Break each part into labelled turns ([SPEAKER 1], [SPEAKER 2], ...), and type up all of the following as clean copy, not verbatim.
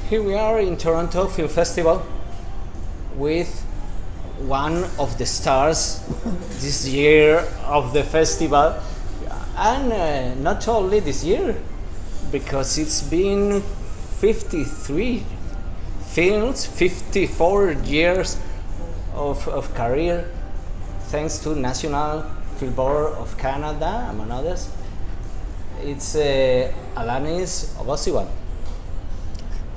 [SPEAKER 1] Here we are in Toronto Film Festival with one of the stars this year of the festival, and not only this year, because it's been 53 films, 54 years of career, thanks to National Film Board of Canada, among others. It's Alanis Obomsawim.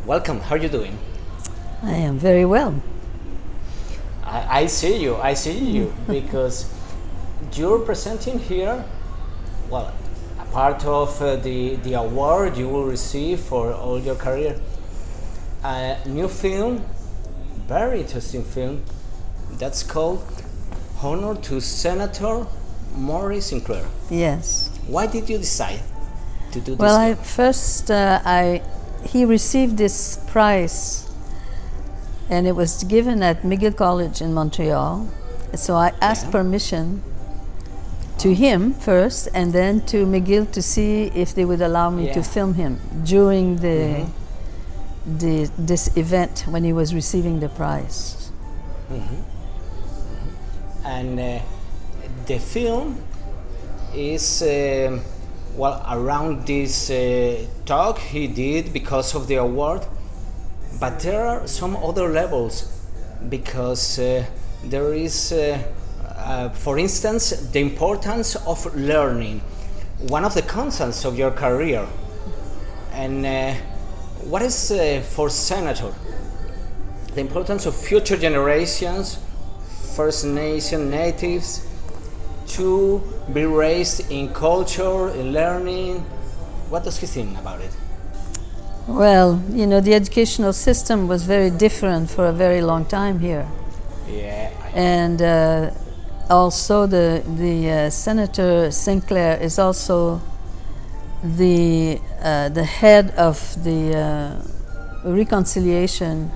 [SPEAKER 1] Welcome, how are you doing?
[SPEAKER 2] I am very well.
[SPEAKER 1] I see you, because you're presenting here, well, a part of the award you will receive for all your career. A new film, very interesting film, that's called Honor to Senator Murray Sinclair.
[SPEAKER 2] Yes.
[SPEAKER 1] Why did you decide to do this?
[SPEAKER 2] Well, he received this prize, and it was given at McGill College in Montreal. So I asked permission to him first, and then to McGill to see if they would allow me to film him during this event when he was receiving the prize.
[SPEAKER 1] And the film is around this talk he did because of the award, but there are some other levels, because there is, for instance, the importance of learning, one of the constants of your career. And what is for Senator the importance of future generations, First Nation natives, to be raised in culture, in learning? What does he think about it?
[SPEAKER 2] Well, you know, the educational system was very different for a very long time here.
[SPEAKER 1] Yeah.
[SPEAKER 2] And also the Senator Sinclair is also the head of the reconciliation.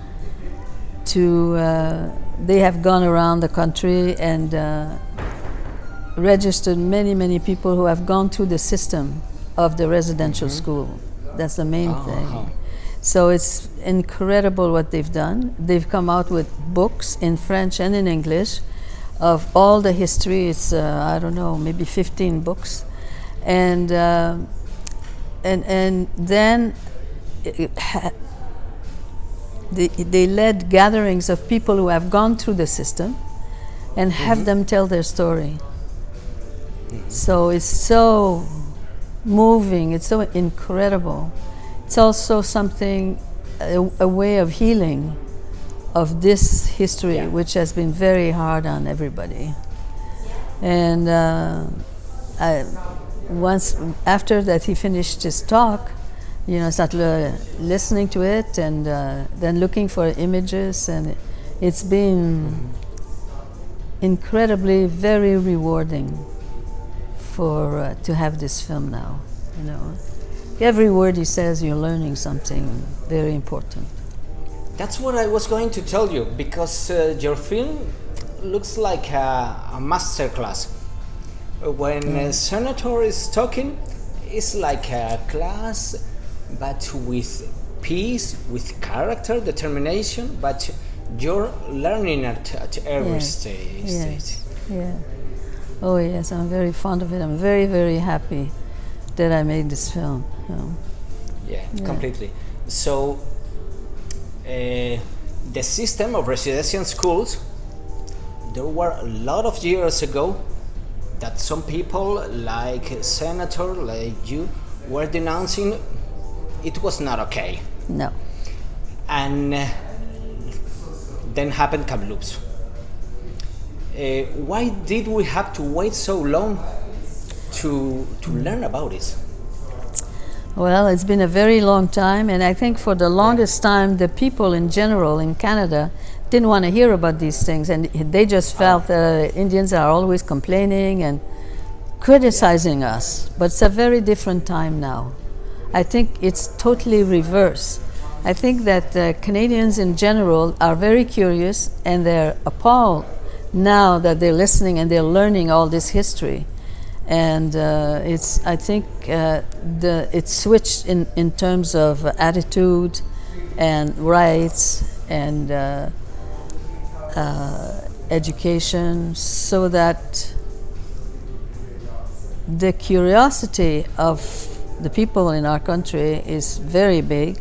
[SPEAKER 2] They have gone around the country and registered many people who have gone through the system of the residential school. That's the main thing. So it's incredible what they've done. They've come out with books in French and in English of all the history. It's I don't know, maybe 15 books, and then they led gatherings of people who have gone through the system and have them tell their story. So it's so moving, it's so incredible. It's also something, a way of healing of this history, which has been very hard on everybody. And once after that he finished his talk, you know, started listening to it, and then looking for images, and it's been incredibly very rewarding for to have this film now. You know, every word he says, you're learning something very important.
[SPEAKER 1] That's what I was going to tell you, because your film looks like a master class. When a senator is talking, it's like a class, but with peace, with character, determination, but you're learning at every stage.
[SPEAKER 2] Yeah. Oh yes, I'm very fond of it. I'm very happy that I made this film.
[SPEAKER 1] Yeah, completely. So the system of residential schools, there were a lot of years ago that some people, like a senator, like you, were denouncing it was not okay.
[SPEAKER 2] No.
[SPEAKER 1] And then happened Kamloops. Why did we have to wait so long to learn about this?
[SPEAKER 2] Well, it's been a very long time, and I think for the longest time the people in general in Canada didn't want to hear about these things, and they just felt Indians are always complaining and criticizing us. But it's a very different time now. I think it's totally reverse. I think that Canadians in general are very curious, and they're appalled now that they're listening and they're learning all this history. And I think it's switched in terms of attitude and rights and education, so that the curiosity of the people in our country is very big,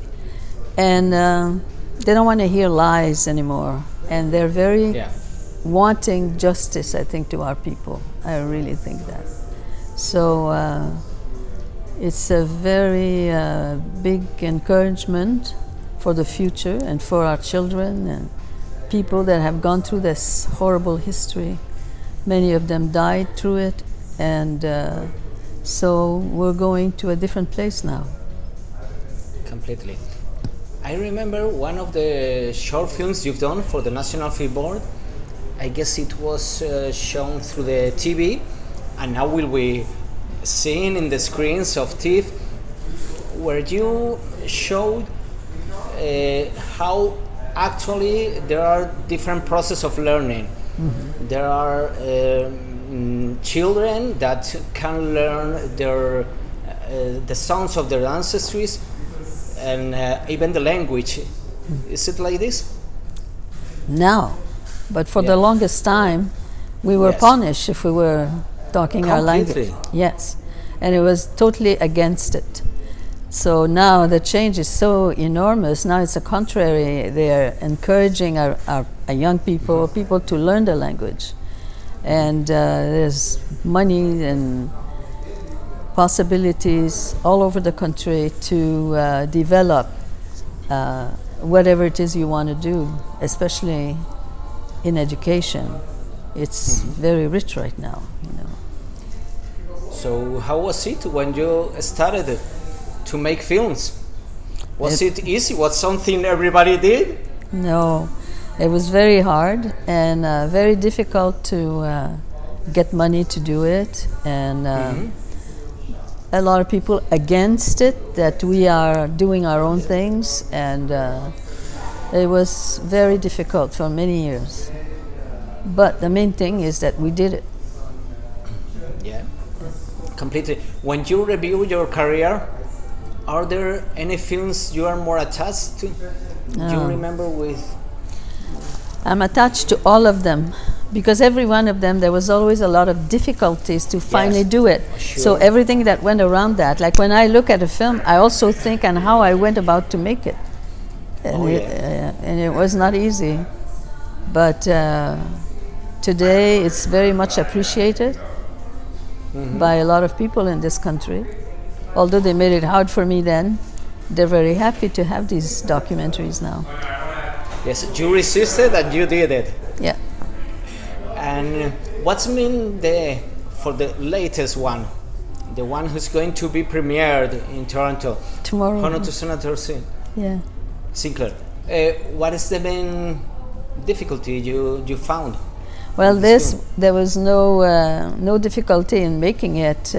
[SPEAKER 2] and they don't want to hear lies anymore, and they're very wanting justice, I think, to our people. I really think that. So it's a very big encouragement for the future and for our children and people that have gone through this horrible history. Many of them died through it, and so we're going to a different place now.
[SPEAKER 1] Completely. I remember one of the short films you've done for the National Film Board. I guess it was shown through the TV, and now will be seen in the screens of TIFF, where you showed how actually there are different processes of learning. Mm-hmm. There are children that can learn their the sounds of their ancestries and even the language. Is it like this?
[SPEAKER 2] No, but for the longest time we were punished if we were talking our language. Yes, and it was totally against it. So now the change is so enormous. Now it's the contrary. They're encouraging our young people, people to learn the language. And there's money and possibilities all over the country to develop whatever it is you want to do, especially in education. It's very rich right now, you know.
[SPEAKER 1] So how was it when you started to make films? Was it easy? Was something everybody did?
[SPEAKER 2] No, it was very hard and very difficult to get money to do it, and a lot of people against it, that we are doing our own things, and it was very difficult for many years. But the main thing is that we did it.
[SPEAKER 1] Yeah, completely. When you review your career, are there any films you are more attached to? Do you remember with?
[SPEAKER 2] I'm attached to all of them, because every one of them there was always a lot of difficulties to finally do it.
[SPEAKER 1] Sure.
[SPEAKER 2] So everything that went around that, like when I look at a film, I also think on how I went about to make it. And, and it was not easy. But today it's very much appreciated by a lot of people in this country. Although they made it hard for me then, they're very happy to have these documentaries now.
[SPEAKER 1] Yes, you resisted and you did it.
[SPEAKER 2] Yeah.
[SPEAKER 1] And what's mean for the latest one, the one who's going to be premiered in Toronto
[SPEAKER 2] tomorrow?
[SPEAKER 1] Honour to Senator Sinclair. What is the main difficulty you found?
[SPEAKER 2] Well, there was no difficulty in making it.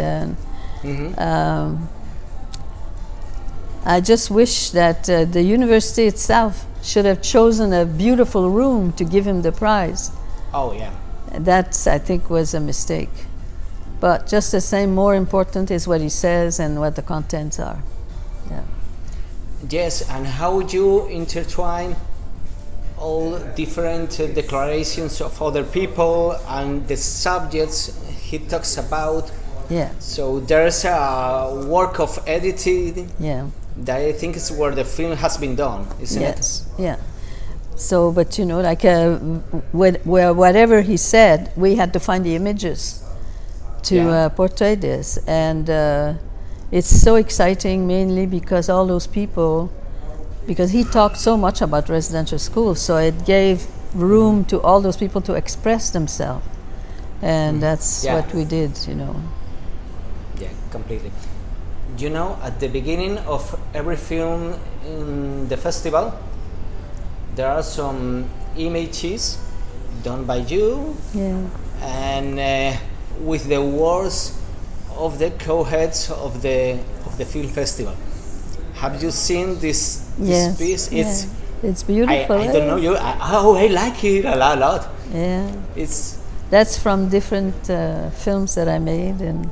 [SPEAKER 2] I just wish that the university itself should have chosen a beautiful room to give him the prize.
[SPEAKER 1] Oh yeah.
[SPEAKER 2] That, I think, was a mistake. But just the same, more important is what he says and what the contents are. Yeah.
[SPEAKER 1] Yes, and how would you intertwine all different declarations of other people and the subjects he talks about?
[SPEAKER 2] Yeah.
[SPEAKER 1] So there's a work of editing.
[SPEAKER 2] Yeah.
[SPEAKER 1] That I think is where the film has been done, isn't it?
[SPEAKER 2] Yes. Yeah. So, but you know, like whatever he said, we had to find the images to portray this, and it's so exciting, mainly because all those people, because he talked so much about residential schools, so it gave room to all those people to express themselves, and that's what we did, you know.
[SPEAKER 1] Yeah, completely. You know, at the beginning of every film in the festival, there are some images done by you, and with the words of the co-heads of the film festival. Have you seen this piece?
[SPEAKER 2] It's beautiful.
[SPEAKER 1] I don't know you. I like it a lot.
[SPEAKER 2] Yeah,
[SPEAKER 3] That's from different films that I made, and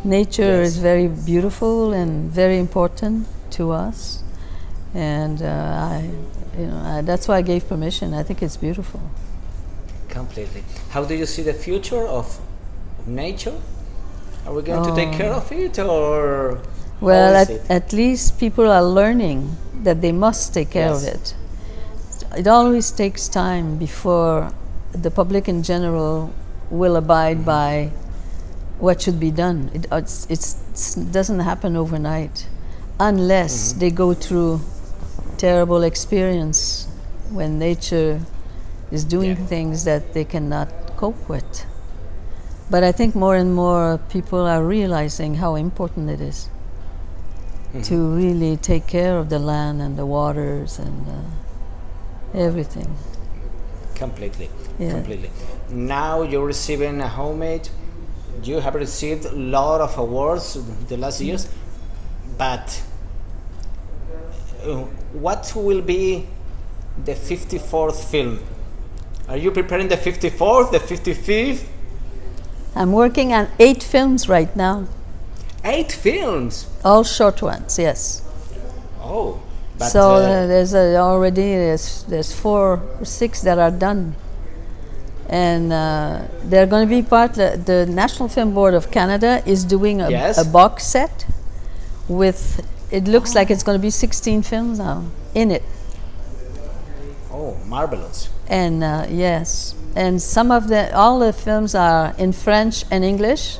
[SPEAKER 3] nature is very beautiful and very important to us.
[SPEAKER 2] and that's why I gave permission. I think it's beautiful.
[SPEAKER 1] Completely. How do you see the future of nature? Are we going to take care of it, or
[SPEAKER 2] well,
[SPEAKER 1] how is it?
[SPEAKER 2] at least people are learning that they must take care of it. It always takes time before the public in general will abide by what should be done. It doesn't happen overnight unless they go through terrible experience when nature is doing things that they cannot cope with. But I think more and more people are realizing how important it is to really take care of the land and the waters and everything.
[SPEAKER 1] Completely. Now you're receiving a homage. You have received a lot of awards the last years, but what will be the 54th film? Are you preparing the 54th, the 55th?
[SPEAKER 2] I'm working on 8 films right now.
[SPEAKER 1] 8 films?
[SPEAKER 2] All short ones, yes.
[SPEAKER 1] Oh. But
[SPEAKER 2] so there's already 4 or 6 that are done, and they're going to be part. The National Film Board of Canada is doing a box set with. It looks like it's going to be 16 films now in it.
[SPEAKER 1] Oh, marvelous!
[SPEAKER 2] And yes, and all the films are in French and English,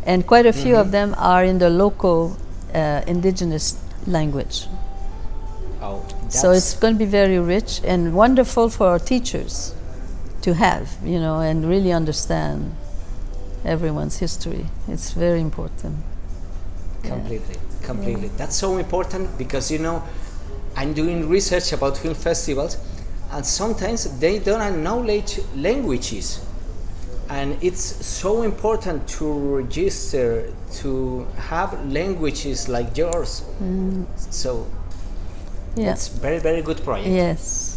[SPEAKER 2] and quite a few of them are in the local indigenous language.
[SPEAKER 1] Oh,
[SPEAKER 2] so it's going to be very rich and wonderful for our teachers to have, and really understand everyone's history. It's very important.
[SPEAKER 1] Completely. That's so important because, I'm doing research about film festivals, and sometimes they don't acknowledge languages. And it's so important to register, to have languages like yours. So it's very, very good project.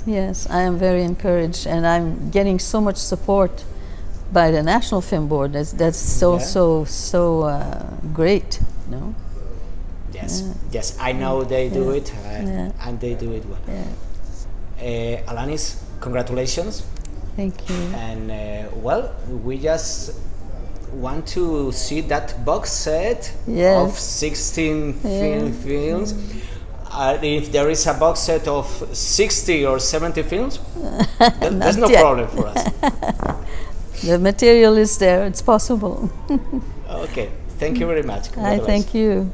[SPEAKER 2] Yes, I am very encouraged, and I'm getting so much support by the National Film Board. That's so great,
[SPEAKER 1] Yes, I know they do it, and they do it well. Alanis, congratulations.
[SPEAKER 2] Thank you.
[SPEAKER 1] And we just want to see that box set of 16 films. If there is a box set of 60 or 70 films, there's no problem for us.
[SPEAKER 2] The material is there, it's possible.
[SPEAKER 1] Okay, thank you very much.
[SPEAKER 2] I thank you.